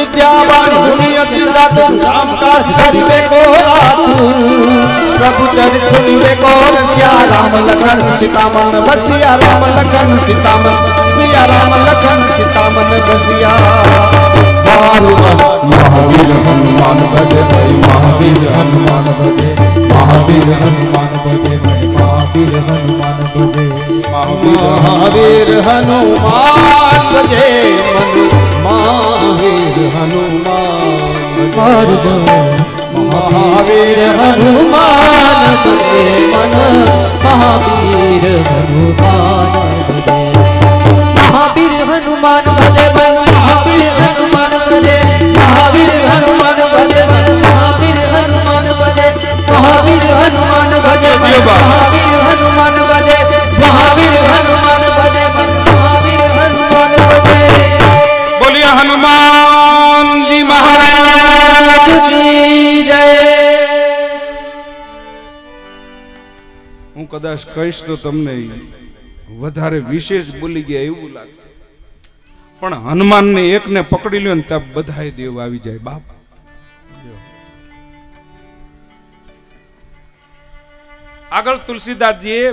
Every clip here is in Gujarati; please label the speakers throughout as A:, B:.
A: विद्यावान गुणी अति चातुर राम काज करिबे को आतुर प्रभु चरित सुनिबे को रसिया राम लखन सीता मन बसिया राम लखन सीता मन सिया राम लखन सीता मन बसिया महावीर हनुमान भजे भाई महावीर हनुमान भजे महावीर हनुमान भजे भाई महावीर हनुमान भजे महावीर हनुमान भजे मन महावीर हनुमान महावीर हनुमान भजे मन महावीर हनुमान भजे महावीर हनुमान भजे मन महावीर हनुमान भजे महावीर हनुमान भजे मन महावीर हनुमान भजे महावीर हनुमान भजे महावीर हनुमान भजे महावीर हनुमान भजे महावीर हनुमान भजे बोलिए हनुमान जी महाराज की जय। હું કદાચ કહીશ તો તમને વધારે વિશેષ બોલી ગયા એવું લાગે, પણ હનુમાન ને એક ને પકડી લ્યો ને ત્યાં બધાય દેવ આવી જાય બાપ। આગળ તુલસીદાસજીએ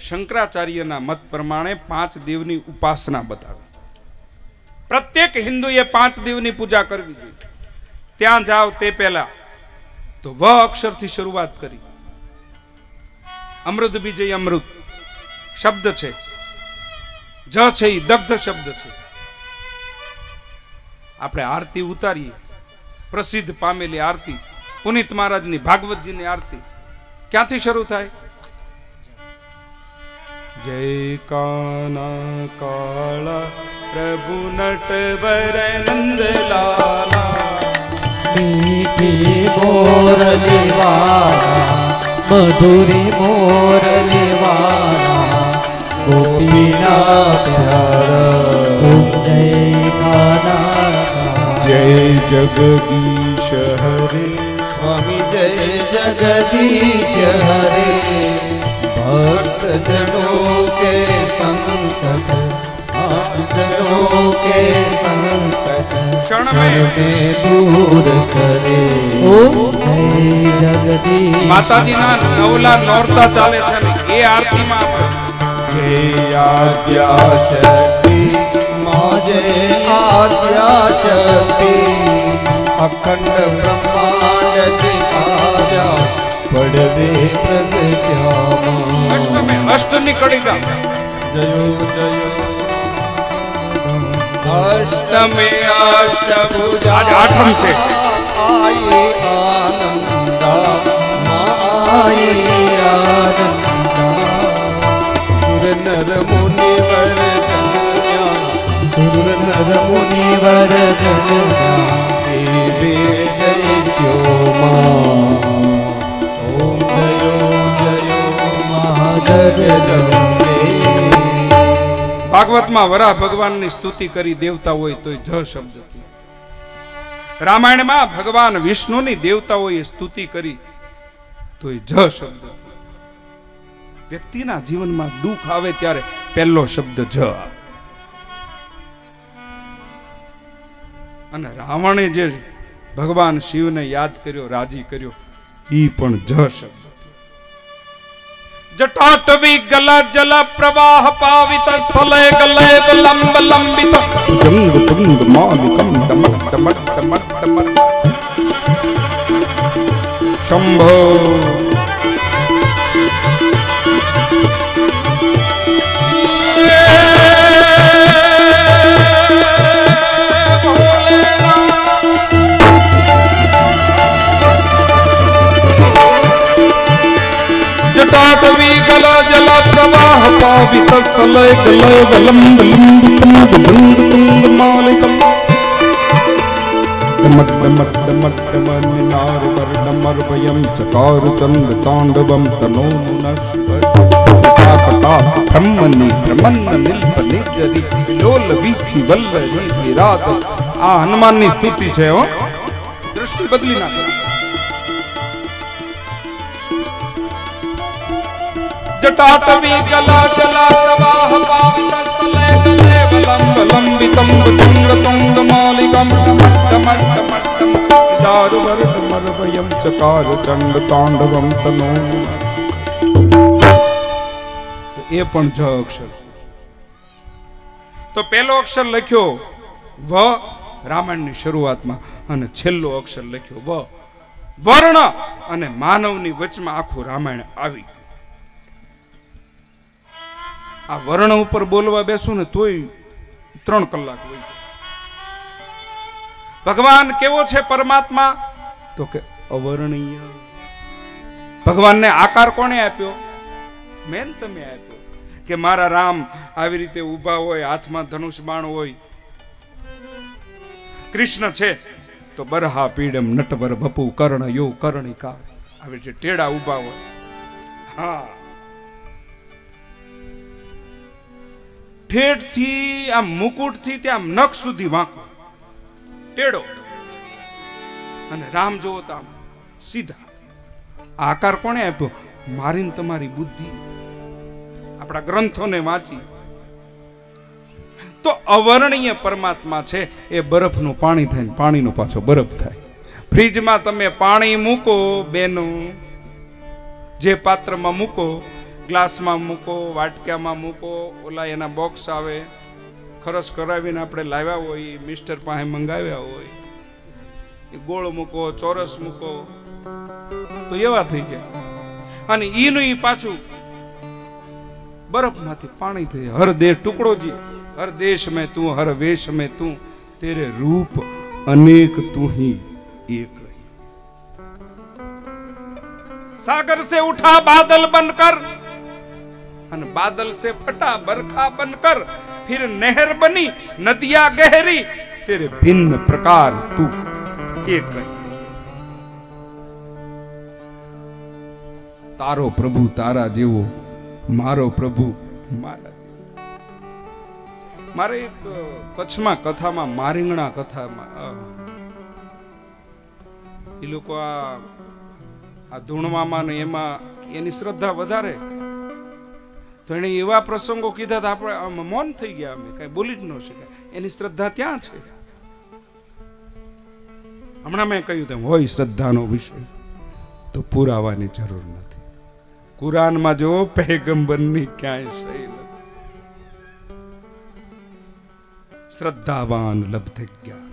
A: શંકરાચાર્યના મત પ્રમાણે 5 દેવની ઉપાસના બતાવી। પ્રત્યેક હિન્દુએ 5 દેવની પૂજા કરવી જોઈએ। ત્યાં જાવ તે પહેલા તો વ અક્ષરથી શરૂઆત કરી। અમૃત બીજય અમૃત શબ્દ છે, જ છે એ દગ્ધ શબ્દ છે। આપણે આરતી ઉતારીએ, પ્રસિદ્ધ પામેલી આરતી પુનિત મહારાજની ભાગવતજીની આરતી ક્યાંથી શરૂ થાય? જય કાના કાળા પ્રભુ નટવર નંદલાલા મીઠી મોરલી વાલા મધુરી મોરલી વાલા गोपीना प्यारा ओम जय काना जय जगदीश हरे स्वामी जय जगदीश हरे भक्त जनों के संकट आप जनों के संकट क्षण में दूर करे ओम जय जगदीश। माताजी ना नवला नौरता चाले छे ए आरती में जय आद्या शक्ति माँ जय आद्या शक्ति अखंड ब्रह्मांड दिखाया पड़वे प्रगट्यामा अष्ट में अष्ट निकलेगा जयो जयो अष्ट में अष्ट भुजा आज आठम छे आई आनंदा माई आनंदा नर मुनिवर जन्या सुर नर मुनिवर जन्या देवे दैत्यो मां ओम जयो जयो महाजगदम्बे। भागवत में वराह भगवान ની સ્તુતિ કરી દેવતા હોય તો જ શબ્દથી, રામાયણ માં ભગવાન વિષ્ણુ ની દેવતાઓએ સ્તુતિ કરી તો જ શબ્દથી। વ્યક્તિના જીવનમાં દુઃખ આવે ત્યારે પહેલો શબ્દ જ આવે। અને રાવણે જે ભગવાન શિવને યાદ કર્યો, રાજી કર્યો, ઈ પણ જ શબ્દ। જટાટવી ગલ જલ પ્રવાહ પાવિત સ્થલે ગલે લંબ લંબિત જંગ તુંગ માલિકમ ડમક ડમક ડમક ડમક શંભો जटाटवी गल जल प्रवाह पावित स्थल गलय लंब लंबितम भंग तुंग मालिकम डमक डमक डमक डमक नार वर डमर वयम चकार चंद तांडवम तनो नष्ट ब्रह्मनि ब्रह्मन्न नीलप निजरी लोल वीक्षी वल्लरी विराट। आ हनुमान ની સ્તુતિ છે હો, दृष्टि बदली ना जटाटवी गला जला प्रवाह पावित स्थले गले लंब लंबितम भुजंग तुंग मालिकम ચકાર ચંડ તાંડવમ તનો, એ પણ જ અક્ષર. તો પહેલો અક્ષર લખ્યો વ રામાયણની શરૂઆતમાં, અને છેલ્લો અક્ષર લખ્યો વ. વર્ણ અને માનવની વચમાં આખું રામાયણ આવી. આ વર્ણ ઉપર બોલવા બેસું ને તોય 3 કલાક હોય. ભગવાન કેવો છે પરમાત્મા? તો કે અવર્ણનીય. ભગવાનને આકાર કોણે આપ્યો? મેન તમે આપ્યો. કે મારા રામ આવી રીતે ઊભા હોય, હાથમાં ધનુષ બાણ હોય. કૃષ્ણ છે તો બરહા પીડમ નટવર વપુ કર્ણ યો કર્ણિકા, આવી રીતે ટેડા ઊભા હોય. હા, ઠેઠથી આમ મુકુટથી ત્યાં નખ સુધી વાંકો ટેડો, અને રામ જોવો તો આમ સીધા. આકાર કોણે આપ્યો? મારીને તમારી બુદ્ધિ. આપણા ગ્રંથોને વાંચી તો અવર્ણનીય પરમાત્મા છે. એ બરફનું પાણી થાય ને પાણીનો પાછો બરફ થાય. ફ્રીજમાં તમે પાણી મૂકો બેનો, જે પાત્રમાં મૂકો, ગ્લાસમાં મૂકો, વાટકામાં મૂકો, ઓલા એના બોક્સ આવે, ખરસ કરાવીને આપણે લાવ્યા હોય, મિસ્ટર પાસે મંગાવ્યા હોય, એ ગોળ મૂકો, ચોરસ મૂકો, તો એવા થઈ ગયા. અને ઈનું ઈ પાછું બરફમાંથી પાણી થઈ. હર દેશ ટુકડો જી, हर देश में तू, हर वेश में तू, तेरे रूप अनेक तू ही एक ही. सागर से उठा बादल बनकर, और बादल से फटा बरखा बनकर, फिर नहर बनी नदियां गहरी, तेरे भिन्न प्रकार तू एक ही. तारो प्रभु तारा जेवो, मारो प्रभु मारा. મારે એક કચ્છમાં કથામાં, મારીંગણા કથામાં, એ લોકો આ ધૂણવામાં ને એમાં એની શ્રદ્ધા વધારે, તો એને એવા પ્રસંગો કીધા તો આપણે મૌન થઈ ગયા, અમે કઈ બોલી જ ન શક્યા. એની શ્રદ્ધા ત્યાં છે. હમણાં મેં કહ્યું તેમ હોય શ્રદ્ધાનો વિષય તો પુરાવાની જરૂર નથી. કુરાનમાં જો પૈગંબરની ક્યાંય સહી નથી. શ્રદ્ધાવાન લબ્ધે જ્ઞાન.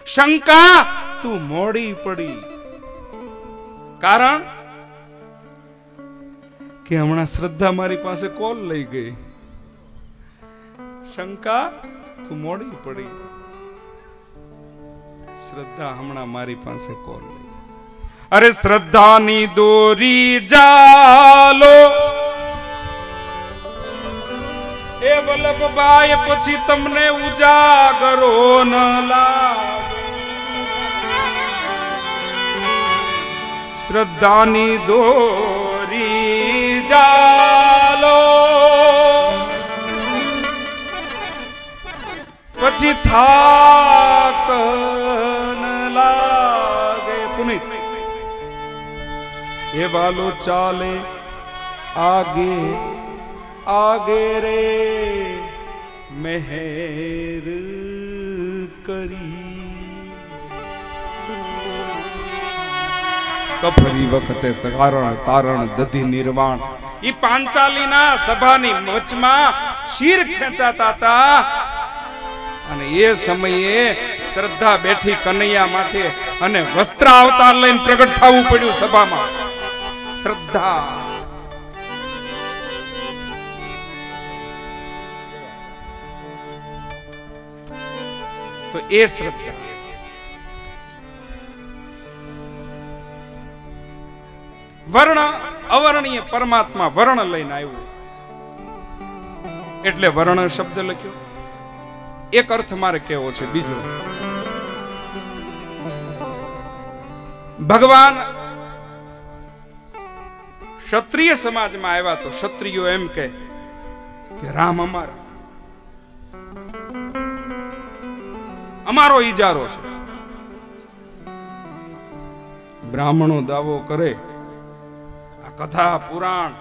A: શંકા તું મોડી પડી, કારણ કે હમણાં શ્રદ્ધા મારી પાસે કોલ લઈ ગઈ. શંકા તું મોડી પડી, શ્રદ્ધા હમણાં મારી પાસે કોલ લઈ. અરે શ્રદ્ધાની દોરી જાલો એ વલ્લભભાઈ, પછી તમને ઉજાગરો ન લાગે. શ્રદ્ધાની દોરી જાલો પછી થાક ન લાગે. પુનિત એ વાલો ચાલે આગે आगे रे मेहर करी. કફરી વખતે તારણ તારણ દધી નિર્વાણ. ઈ પાંચાલીના સભાની વચમાં શીર ખેંચાતા હતા, અને એ સમયે શ્રદ્ધા બેઠી કનૈયા માટે, અને વસ્ત્ર અવતાર લઈને પ્રગટ થવું પડ્યું સભામાં. શ્રદ્ધા તો એ શ્રદ્ધા. વર્ણ અવર્ણીય પરમાત્મા વર્ણ લઈને આવ્યું, એટલે વર્ણ શબ્દ લખ્યો. એક અર્થ મારે કેવો છે. બીજો, ભગવાન ક્ષત્રિય સમાજમાં આવ્યા તો ક્ષત્રિયો એમ કે રામ અમારો ઈજારો છે. બ્રાહ્મણો દાવો કરે, આ કથા પુરાણ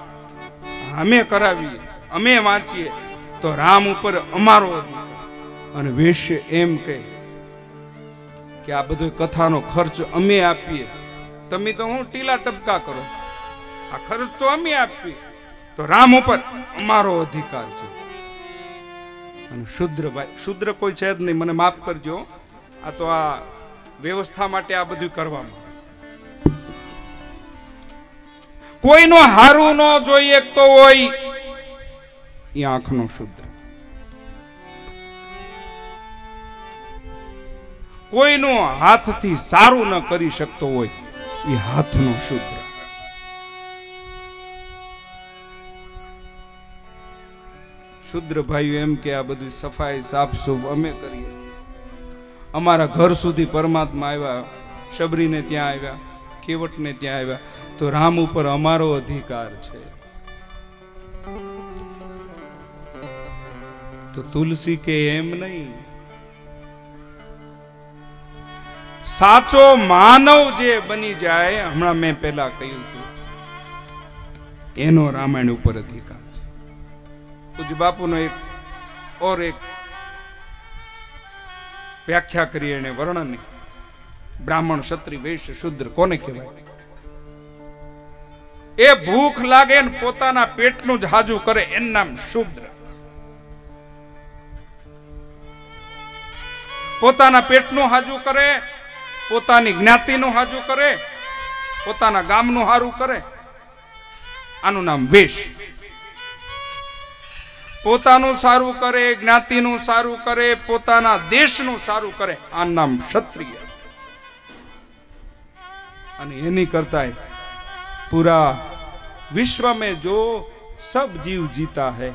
A: અમે કરાવીએ, અમે વાંચીએ તો રામ ઉપર અમારો અધિકાર. અને વેશ્ય એમ કે કે આ બધો કથાનો ખર્ચ અમે આપીએ, તમે તો હું ટીલા ટપકા કરો, આ ખર્ચ તો અમે આપીએ, તો રામ ઉપર અમારો અધિકાર છે. અને શુદ્ર કોઈ છે જ નહીં, મને માફ કરજો, આ તો આ વ્યવસ્થા માટે આ બધું કરવામાં. કોઈનો હારું ન જોઈએ તો હોય એ આંખનો શુદ્ર, કોઈનું હાથથી સારું ન કરી શકતો હોય એ હાથનો શુદ્ર. શુદ્ર ભાઈઓ એમ કે આ બધું સફાઈ સાફસૂફ અમે કરીએ, અમારા ઘર સુધી પરમાત્મા આવ્યા, શબરીને ત્યાં આવ્યા, કેવટને ત્યાં આવ્યા, તો રામ ઉપર અમારો અધિકાર છે. તો તુલસી કે એમ નહીં, સાચો માનવ જે બની જાય, હમણાં મેં પહેલા કહ્યું હતું, એનો રામાયણ ઉપર અધિકાર છે. પૂજ્ય બાપુનો એક વ્યાખ્યા કરી એને વર્ણન, બ્રાહ્મણ ક્ષત્રિય વૈશ્ય શૂદ્ર કોને કહેવાય? એ ભૂખ લાગે ને પોતાના પેટનું જ હાજુ કરે એનું નામ શૂદ્ર. પોતાના પેટનું હાજુ કરે, પોતાની જ્ઞાતિનું હાજુ કરે, પોતાના ગામનું હારું કરે, આનું નામ વૈશ્ય. પોતાનું સારું કરે, જ્ઞાતિનું સારું કરે, પોતાના દેશનું સારું કરે, આ નામ ક્ષત્રિય. અને એની કરતા पूरा विश्व में जो सब जीव जीता है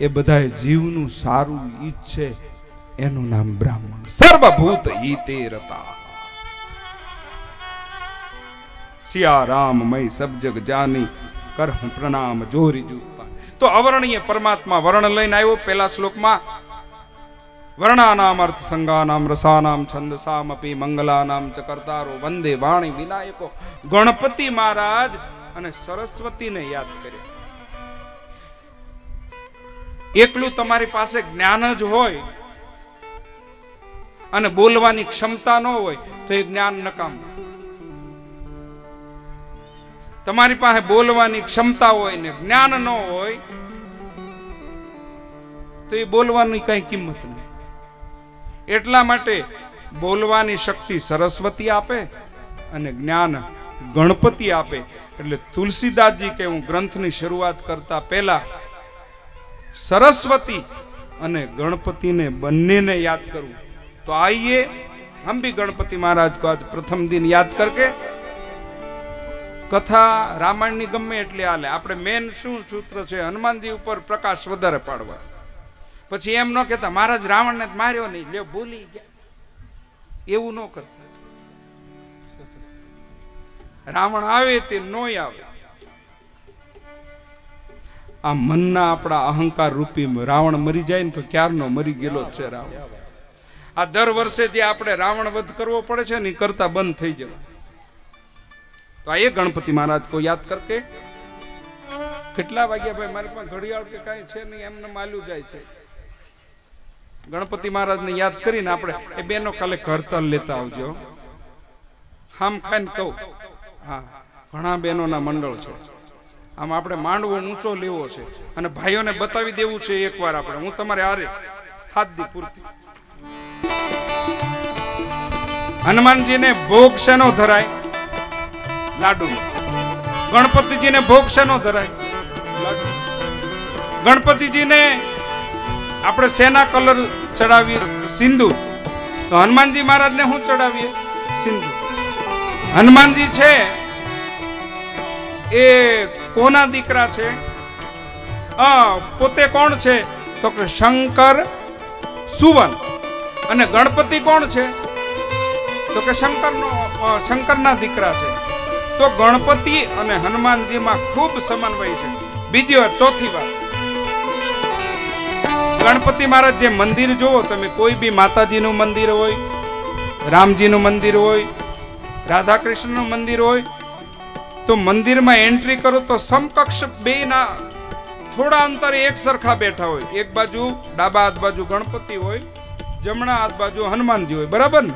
A: ये बधाए जीवनु सारू ईच्छे एनु नाम ब्राह्मण. सर्वभूत हिते रता सिया राम मई सब जग जानी कर हूं प्रणाम जोरी जूपा. तो अवर्णीय परमात्मा वर्ण लઈને આવ્યો પહેલા શ્લોકમાં. વર્ણાનામ અર્થ સંગાનામ રસાનામ છંદસામપી મંગલાનામ ચ કર્તારો વંદે વાણી વિનાયકો. ગણપતિ મહારાજ અને સરસ્વતીને યાદ કર્યા. એકલું તમારી પાસે જ્ઞાન જ હોય અને બોલવાની ક્ષમતા ન હોય તો એ જ્ઞાન નકામું. તમારી પાસે બોલવાની ક્ષમતા હોય ને જ્ઞાન ન હોય તો એ બોલવાની કઈ કિંમત નહીં. એટલા માટે બોલવાની શક્તિ સરસ્વતી આપે અને જ્ઞાન ગણપતિ આપે. એટલે તુલસીદાસજી કે હું ગ્રંથની શરૂઆત કરતા પહેલા સરસ્વતી અને ગણપતિને બંનેને યાદ કરું. તો આइए हम भी गणपति महाराज को आज प्रथम दिन याद करके कथा रामायण ની ગમે એટલે આલે. આપણે મેન શું સૂત્ર છે, હનુમાનજી ઉપર પ્રકાશ વધારે પાડવા. પછી એમ ન કહેતા મહારાજ રાવણને માર્યો નહીં, લ્યો ભૂલી ગયા, એવું ન કરતા. રાવણ આવે તે નો આવે. આ મનના આપણા અહંકાર રૂપી રાવણ મરી જાય ને તો ક્યારનો મરી ગયેલો છે રાવણ. આ દર વર્ષે જે આપણે રાવણ વધ કરવો પડે છે ને કરતા બંધ થઈ જવા. તો આ એ ગણપતિ મહારાજ કો યાદ કરકે. કેટલા વાગ્યા ભાઈ? મારી પાસે ઘડિયાળ કે કાંઈ છે નહીં, એમને માલ્યું જાય છે. ગણપતિ મહારાજને યાદ કરીને આપણે એ બેનો કાલે કરતલ લેતા આવજો. આમ ખાઈને કહું, હા ઘણા બહેનોના મંડળ છે, આમ આપણે માંડવો ઊંચો લેવો છે અને ભાઈઓને બતાવી દેવું છે એકવાર આપણે. હું તમારે આરે હાથ દી પૂરતી. હનુમાનજીને ભોગ શેનો ધરાય? લાડુ. ગણપતિજીને ભોગ શેનો ધરાય? લાડુ. ગણપતિજીને આપણે શેના કલર ચડાવીએ? સિંદૂર. તો હનુમાનજી મહારાજને શું ચડાવીએ? સિંદૂર. હનુમાનજી છે એ કોના દીકરા છે? પોતે કોણ છે? તો કે શંકર સુવન. અને ગણપતિ કોણ છે? તો કે શંકરના દીકરા છે. તો ગણપતિ અને હનુમાનજીમાં ખૂબ સમન્વય છે. બીજી વાત, ચોથી વાત, ગણપતિ મહારાજ જે મંદિર જોવો તમે, કોઈ બી માતાજીનું મંદિર હોય, રામજીનું મંદિર હોય, રાધા કૃષ્ણનું મંદિર હોય, તો મંદિરમાં એન્ટ્રી કરો તો સમકક્ષ બેના થોડા અંતરે એક સરખા બેઠા હોય. એક બાજુ ડાબા હાથ બાજુ ગણપતિ હોય, જમણા હાથ બાજુ હનુમાનજી હોય, બરાબર ને?